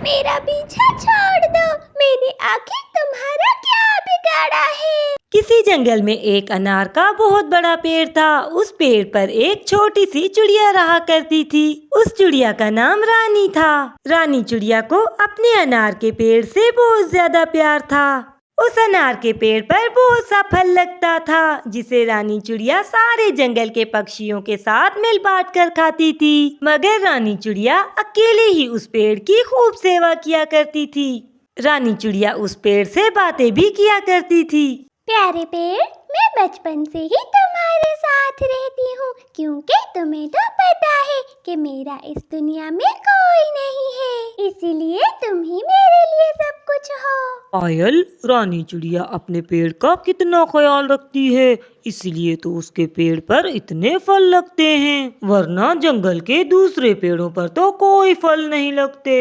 मेरा पीछा छोड़ दो। मैंने आखिर तुम्हारा क्या बिगाड़ा है? किसी जंगल में एक अनार का बहुत बड़ा पेड़ था। उस पेड़ पर एक छोटी सी चिड़िया रहा करती थी। उस चिड़िया का नाम रानी था। रानी चिड़िया को अपने अनार के पेड़ से बहुत ज्यादा प्यार था। उस अनार के पेड़ पर बहुत सा फल लगता था, जिसे रानी चिड़िया सारे जंगल के पक्षियों के साथ मिल बांट कर खाती थी। मगर रानी चिड़िया अकेले ही उस पेड़ की खूब सेवा किया करती थी। रानी चिड़िया उस पेड़ से बातें भी किया करती थी। प्यारे पेड़, मैं बचपन से ही तुम्हारे साथ रहती हूँ, क्योंकि तुम्हें तो पता है कि मेरा इस दुनिया में कोई नहीं है, इसीलिए तुम ही मेरे लिए सब कुछ हो। पायल, रानी चिड़िया अपने पेड़ का कितना ख्याल रखती है, इसलिए तो उसके पेड़ पर इतने फल लगते हैं, वरना जंगल के दूसरे पेड़ों पर तो कोई फल नहीं लगते।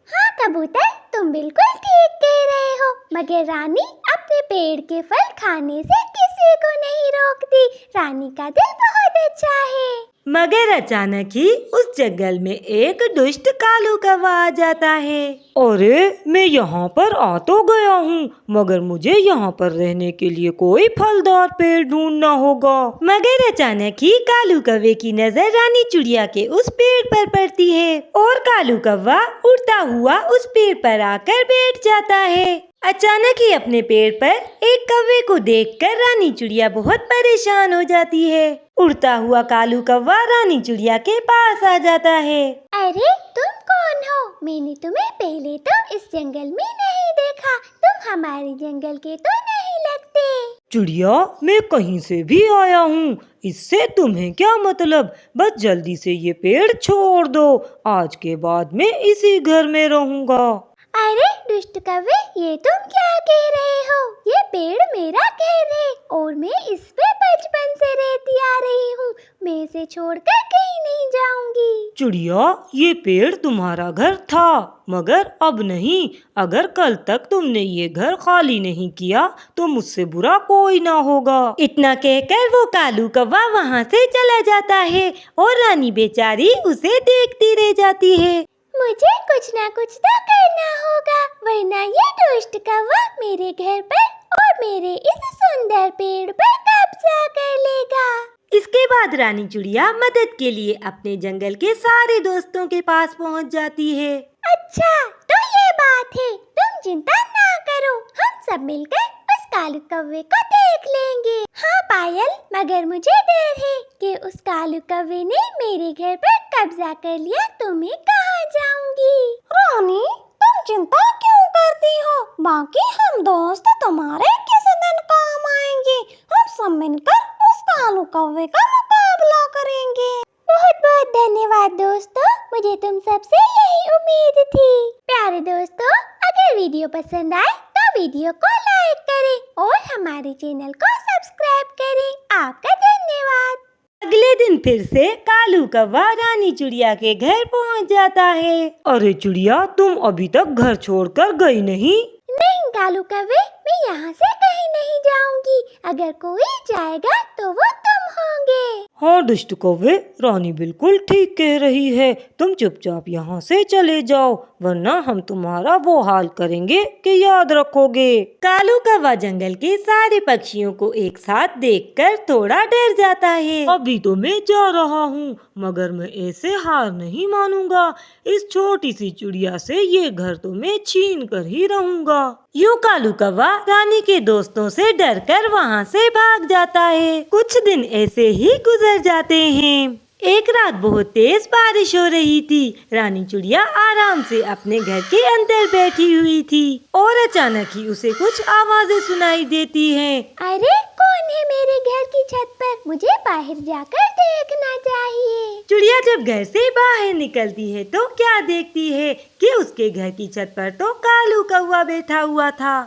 हाँ कबूतर, तुम बिल्कुल ठीक कह रहे हो, मगर रानी अपने पेड़ के फल खाने से किसी को नहीं रोकती। रानी का दिल बहुत अच्छा है। मगर अचानक ही उस जंगल में एक दुष्ट कालू कौवा आ जाता है। अरे, मैं यहाँ पर आ तो गया हूँ, मगर मुझे यहाँ पर रहने के लिए कोई फलदार पेड़ ढूंढना होगा। मगर अचानक ही कालू कौवे की नजर रानी चिड़िया के उस पेड़ पर पड़ती है और कालू कौवा उड़ता हुआ उस पेड़ पर आकर बैठ जाता है। अचानक ही अपने पेड़ पर एक कौवे को देखकर रानी चिड़िया बहुत परेशान हो जाती है। उड़ता हुआ कालू कौवा रानी चिड़िया के पास आ जाता है। अरे, तुम कौन हो? मैंने तुम्हें पहले तो इस जंगल में नहीं देखा। तुम हमारे जंगल के तो नहीं लगते। चिड़िया, मैं कहीं से भी आया हूँ, इससे तुम्हें क्या मतलब? बस जल्दी से ये पेड़ छोड़ दो, आज के बाद मैं इसी घर में रहूँगा। अरे दुष्ट कौवे, ये तुम क्या कह रहे हो? ये पेड़ मेरा घर है और मैं इस पे बचपन से रहती आ रही हूँ। मैं इसे छोड़कर कहीं नहीं जाऊंगी। चिड़िया, ये पेड़ तुम्हारा घर था, मगर अब नहीं। अगर कल तक तुमने ये घर खाली नहीं किया तो मुझसे बुरा कोई ना होगा। इतना कहकर वो कालू कौवा वहाँ से चला जाता है और रानी बेचारी उसे देखती रह जाती है। मुझे कुछ ना कुछ तो करना होगा, वरना ये दुष्ट कौवा मेरे घर पर और मेरे इस सुंदर पेड़ पर कब्जा कर लेगा। इसके बाद रानी चिड़िया मदद के लिए अपने जंगल के सारे दोस्तों के पास पहुंच जाती है। अच्छा, तो ये बात है, तुम चिंता ना करो, हम सब मिलकर उस कालू कौवे को देख लेंगे। हाँ पायल, मगर मुझे डर है कि उस कालू कौवे ने मेरे घर पर कब्जा कर लिया तो मैं कहाँ जाऊंगी? रानी, तुम चिंता क्यों करती हो? बाकी हम दोस्त तुम्हारे किसी दिन काम आएंगे। हम सब मिलकर उस कालू कौवे का मुकाबला करेंगे। बहुत बहुत धन्यवाद दोस्तों, मुझे तुम सबसे यही उम्मीद थी। प्यारे दोस्तों, अगर वीडियो पसंद आए तो वीडियो को लाइक करें और हमारे चैनल को सब्सक्राइब करें। आपका धन्यवाद। अगले दिन फिर से कालू कौवा रानी चिड़िया के घर पहुंच जाता है। अरे चिड़िया, तुम अभी तक घर छोड़कर गई नहीं? नहीं कालू कौवे, मैं यहाँ से कहीं नहीं जाऊंगी। अगर कोई जाएगा तो वो तुम होंगे। हाँ दुष्ट कौवे, रानी बिल्कुल ठीक कह रही है, तुम चुपचाप यहाँ से चले जाओ, वरना हम तुम्हारा वो हाल करेंगे कि याद रखोगे। कालू कौवा जंगल के सारे पक्षियों को एक साथ देखकर थोड़ा डर जाता है। अभी तो मैं जा रहा हूँ, मगर मैं ऐसे हार नहीं मानूंगा। इस छोटी सी चिड़िया से ये घर तो मैं छीन कर ही रहूंगा। यूं कालू कौवा रानी के दोस्तों से डरकर वहाँ से भाग जाता है। कुछ दिन ऐसे ही गुजर जाते हैं। एक रात बहुत तेज बारिश हो रही थी। रानी चिड़िया आराम से अपने घर के अंदर बैठी हुई थी और अचानक ही उसे कुछ आवाजें सुनाई देती हैं। अरे, कौन है मेरे घर की छत पर? मुझे बाहर जाकर देखना चाहिए। चिड़िया जब घर से बाहर निकलती है तो क्या देखती है कि उसके घर की छत पर तो कालू कौवा बैठा हुआ था।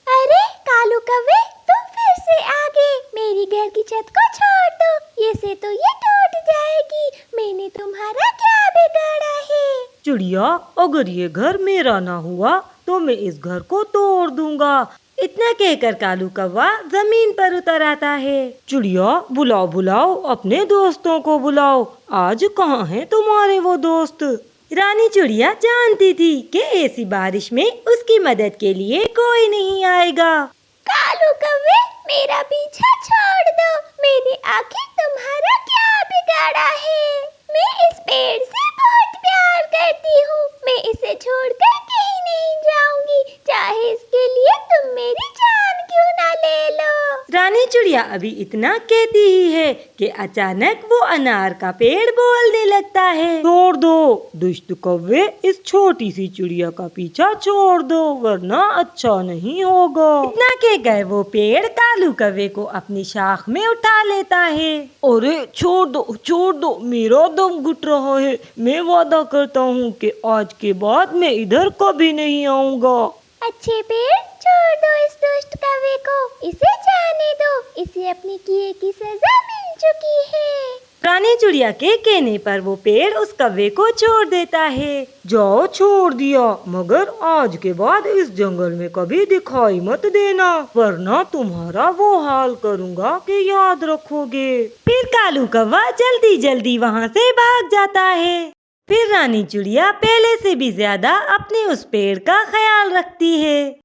अरे कालू कौवे, तुम फिर से आ गए। मेरी घर की छत को छोड़ दो, ये से तो ये टूट जाएगी। मैंने तुम्हारा क्या बिगाड़ा है? चिड़िया, अगर ये घर मेरा ना हुआ तो मैं इस घर को तोड़ दूंगा। इतना कहकर कालू कौवा जमीन पर उतर आता है। चिड़िया, बुलाओ बुलाओ, अपने दोस्तों को बुलाओ। आज कहाँ हैं तुम्हारे वो दोस्त? रानी चिड़िया जानती थी कि ऐसी बारिश में उसकी मदद के लिए कोई नहीं आएगा। कालू कौवे, मेरा पीछा छोड़ दो। मैंने आखिर तुम्हारा क्या बिगाड़ा है? मैं इस पेड़ से बहुत प्यार करती हूँ। मैं इसे छोड़कर कहीं नहीं जाऊंगी, चाहे इसके लिए तुम मेरी जान क्यों ना ले लो। रानी चिड़िया अभी इतना कहती ही है कि अचानक वो अनार का पेड़ बोलने लगता है। छोड़ दो दुष्ट कौवे, इस छोटी सी चिड़िया का पीछा छोड़ दो, वरना अच्छा नहीं होगा। इतना कहकर वो पेड़ कालू कौवे को अपनी शाख में उठा लेता है। अरे छोड़ दो, मेरा दम घुट रहा है। मैं वादा करता हूँ कि आज के बाद मैं इधर कभी नहीं आऊँगा। अच्छे पेड़, छोड़ दो इस दुष्ट कौवे को, इसे जाने दो। इसे अपने किए की सजा मिल चुकी है। रानी चिड़िया के कहने पर वो पेड़ उस कौवे को छोड़ देता है। जाओ, छोड़ दिया, मगर आज के बाद इस जंगल में कभी दिखाई मत देना, वरना तुम्हारा वो हाल करूँगा कि याद रखोगे। फिर कालू कौवा जल्दी जल्दी वहाँ से भाग जाता है। फिर रानी चिड़िया पहले से भी ज्यादा अपने उस पेड़ का ख्याल रखती है।